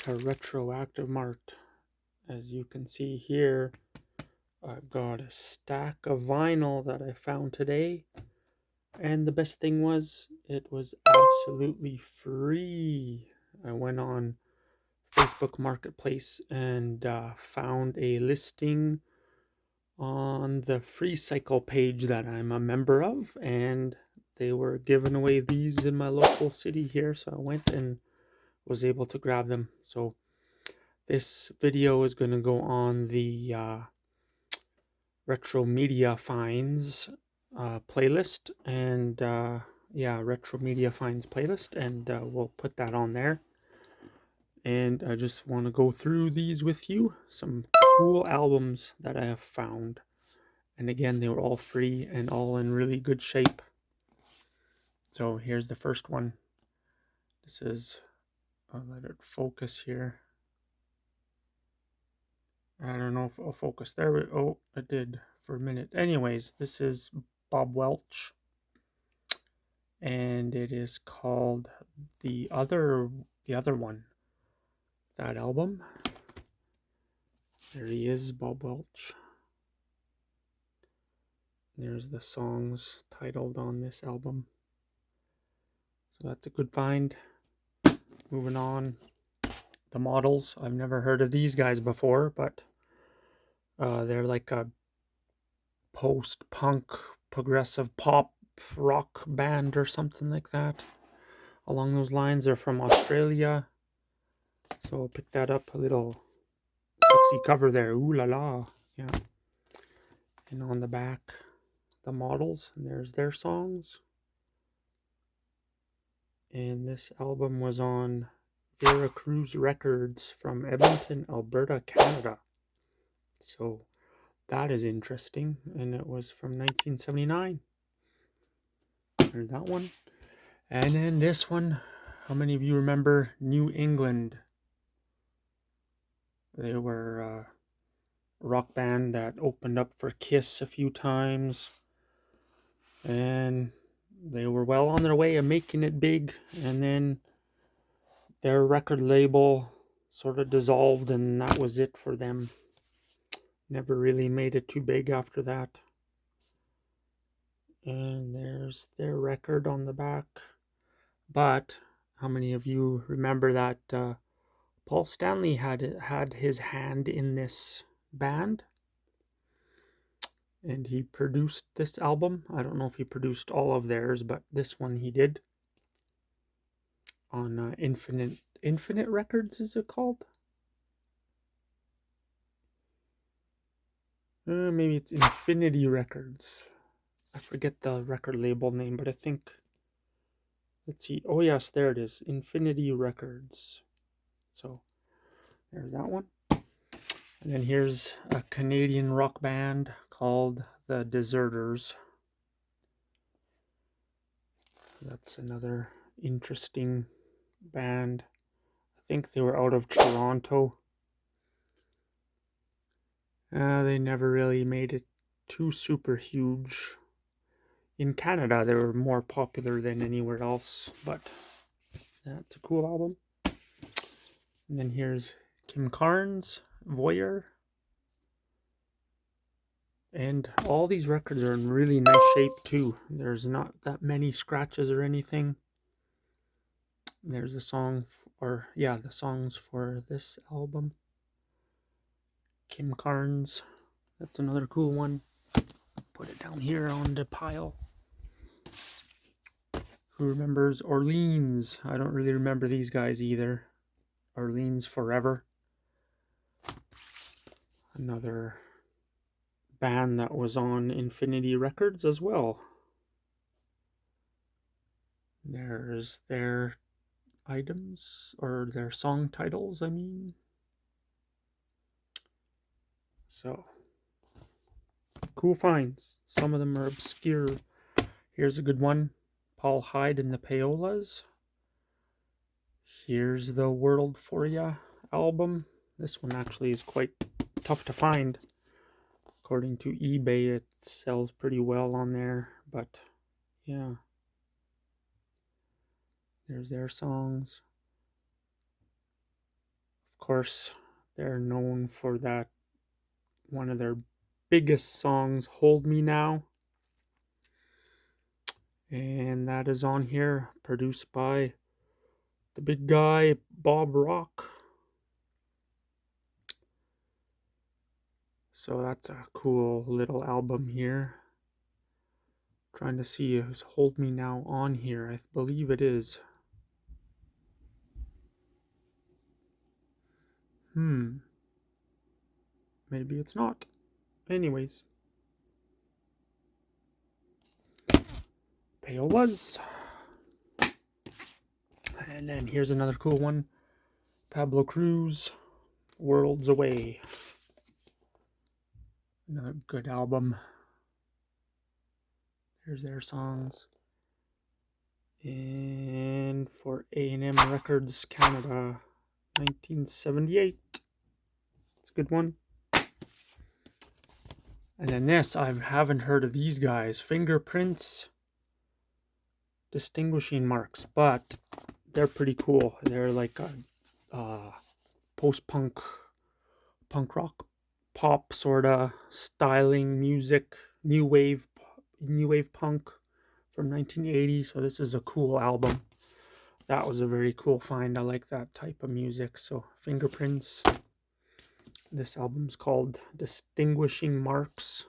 to Retroactivemart. As you can see here, I've got a stack of vinyl that I found today. And the best thing was, it was absolutely free. I went on Facebook Marketplace and found a listing on the free cycle page that I'm a member of, and they were giving away these in my local city here, so I went and was able to grab them. So this video is going to go on the Retro Media Finds playlist, and yeah, Retro Media Finds playlist, and we'll put that on there. And I just want to go through these with you, some cool albums that I have found. And again, they were all free and all in really good shape. So here's the first one. This is, I'll let it focus here. I don't know if it'll focus. There we go. Oh, it did for a minute. Anyways, this is Bob Welch. And it is called the other one. That album. There he is, Bob Welch. There's the songs titled on this album. So that's a good find. Moving on. The Models. I've never heard of these guys before, but they're like a post-punk, progressive pop rock band or something like that. Along those lines, they're from Australia. So I'll pick that up. A little sexy cover there. Ooh la la. Yeah. And on the back, the Models. And there's their songs. And this album was on Veracruz Records from Edmonton, Alberta, Canada. So that is interesting. And it was from 1979. There's that one. And then this one. How many of you remember New England? They were a rock band that opened up for Kiss a few times. And they were well on their way of making it big. And then their record label sort of dissolved, and that was it for them. Never really made it too big after that. And there's their record on the back. But how many of you remember that Paul Stanley had his hand in this band? And he produced this album. I don't know if he produced all of theirs, but this one he did. On Infinite Records, is it called? Maybe it's Infinity Records. I forget the record label name, but I think, let's see. Oh yes, there it is. Infinity Records. So there's that one. And then here's a Canadian rock band called the Deserters. That's another interesting band. I think they were out of Toronto. They never really made it too super huge. In Canada, they were more popular than anywhere else, but that's a cool album. And then here's Kim Carnes, Voyeur. And all these records are in really nice shape too. There's not that many scratches or anything. There's a song, or yeah, the songs for this album. Kim Carnes. That's another cool one. Put it down here on the pile. Who remembers Orleans? I don't really remember these guys either. Orleans Forever. Another band that was on Infinity Records as well. There's their items, or their song titles, I mean. So, cool finds. Some of them are obscure. Here's a good one. Paul Hyde and the Payolas. Here's the World For Ya album. This one actually is quite tough to find. According to eBay, it sells pretty well on there, but yeah. There's their songs. course, they're known for that, one of their biggest songs, Hold Me Now. And that is on here, produced by the big guy, Bob Rock. So that's a cool little album here. Trying to see if Hold Me Now on here. I believe it is. Maybe it's not. Anyways. Payolas. And then here's another cool one. Pablo Cruz, Worlds Away. Another good album. Here's their songs. And for A&M Records Canada, 1978. It's a good one. And then this, I haven't heard of these guys. Fingerprints, Distinguishing Marks, but they're pretty cool. They're like a post-punk, punk rock, pop sort of styling music, new wave punk from 1980. So this is a cool album. That was a very cool find. I like that type of music. So Fingerprints. This album's called Distinguishing Marks,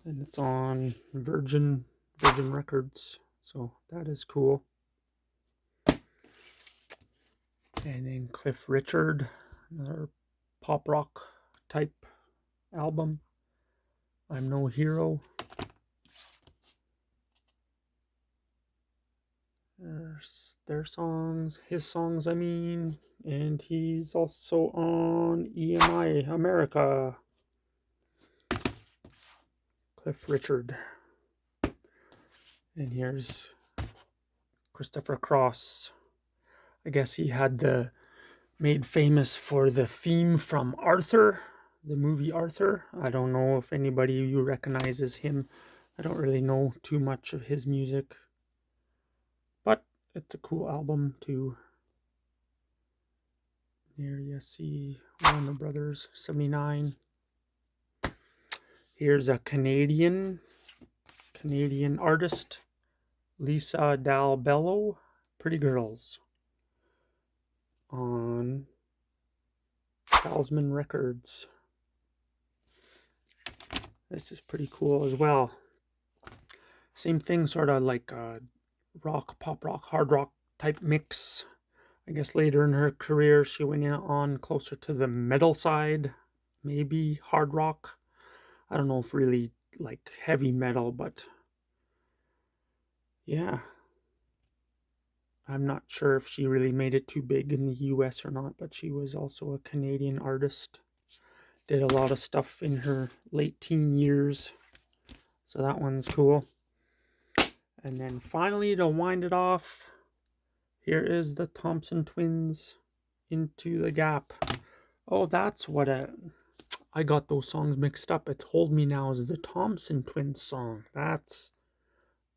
and it's on Virgin Records. So that is cool. And then Cliff Richard, another pop rock type album. I'm No Hero. There's their songs, his songs, I mean. And he's also on EMI America. Cliff Richard. And here's Christopher Cross. I guess he had made famous for the theme from Arthur, the movie Arthur. I don't know if anybody you recognizes him. I don't really know too much of his music. But it's a cool album too. Here you see Warner Brothers, 79. Here's a Canadian artist, Lisa Dal Bello, Pretty Girls, on Talisman Records. This is pretty cool as well. Same thing, sort of like a rock, pop rock, hard rock type mix. I guess later in her career, she went on closer to the metal side, maybe hard rock. I don't know if really like heavy metal, but yeah. I'm not sure if she really made it too big in the US or not, but she was also a Canadian artist. Did a lot of stuff in her late teen years. So that one's cool. And then finally, to wind it off, here is the Thompson Twins, Into the Gap. Oh, that's what I got those songs mixed up. It's Hold Me Now is the Thompson Twins song.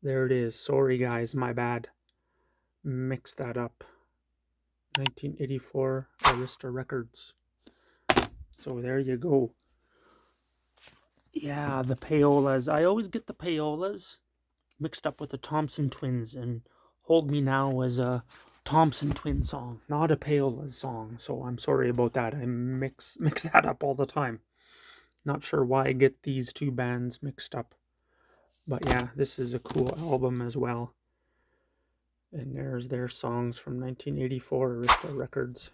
There it is. Sorry guys, my bad. Mixed that up. 1984 Arista Records. So there you go. Yeah, the payolas. I always get the payolas mixed up with the Thompson Twins, and Hold Me Now was a Thompson Twin song, not a payolas song. So I'm sorry about that. I mix that up all the time. Not sure why I get these two bands mixed up. But yeah, this is a cool album as well. And there's their songs from 1984 Arista Records.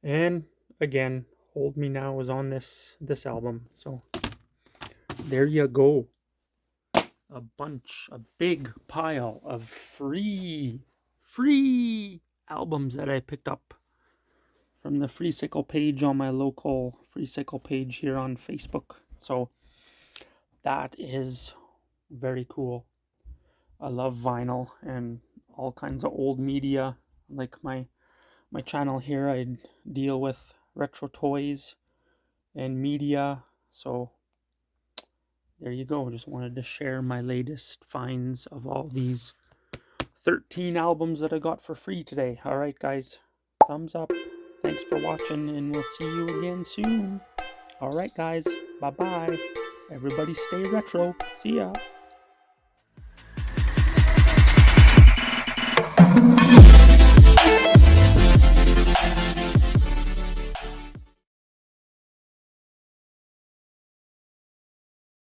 And again, Hold Me Now was on this album. So there you go. A big pile of free albums that I picked up from the Free Cycle page on my local Free Cycle page here on Facebook. So that is very cool. I love vinyl and all kinds of old media. Like my channel here, I deal with retro toys and media. So there you go. Just wanted to share my latest finds of all these 13 albums that I got for free today. All right, guys. Thumbs up. Thanks for watching, and we'll see you again soon. Alright guys, bye-bye. Everybody stay retro. See ya.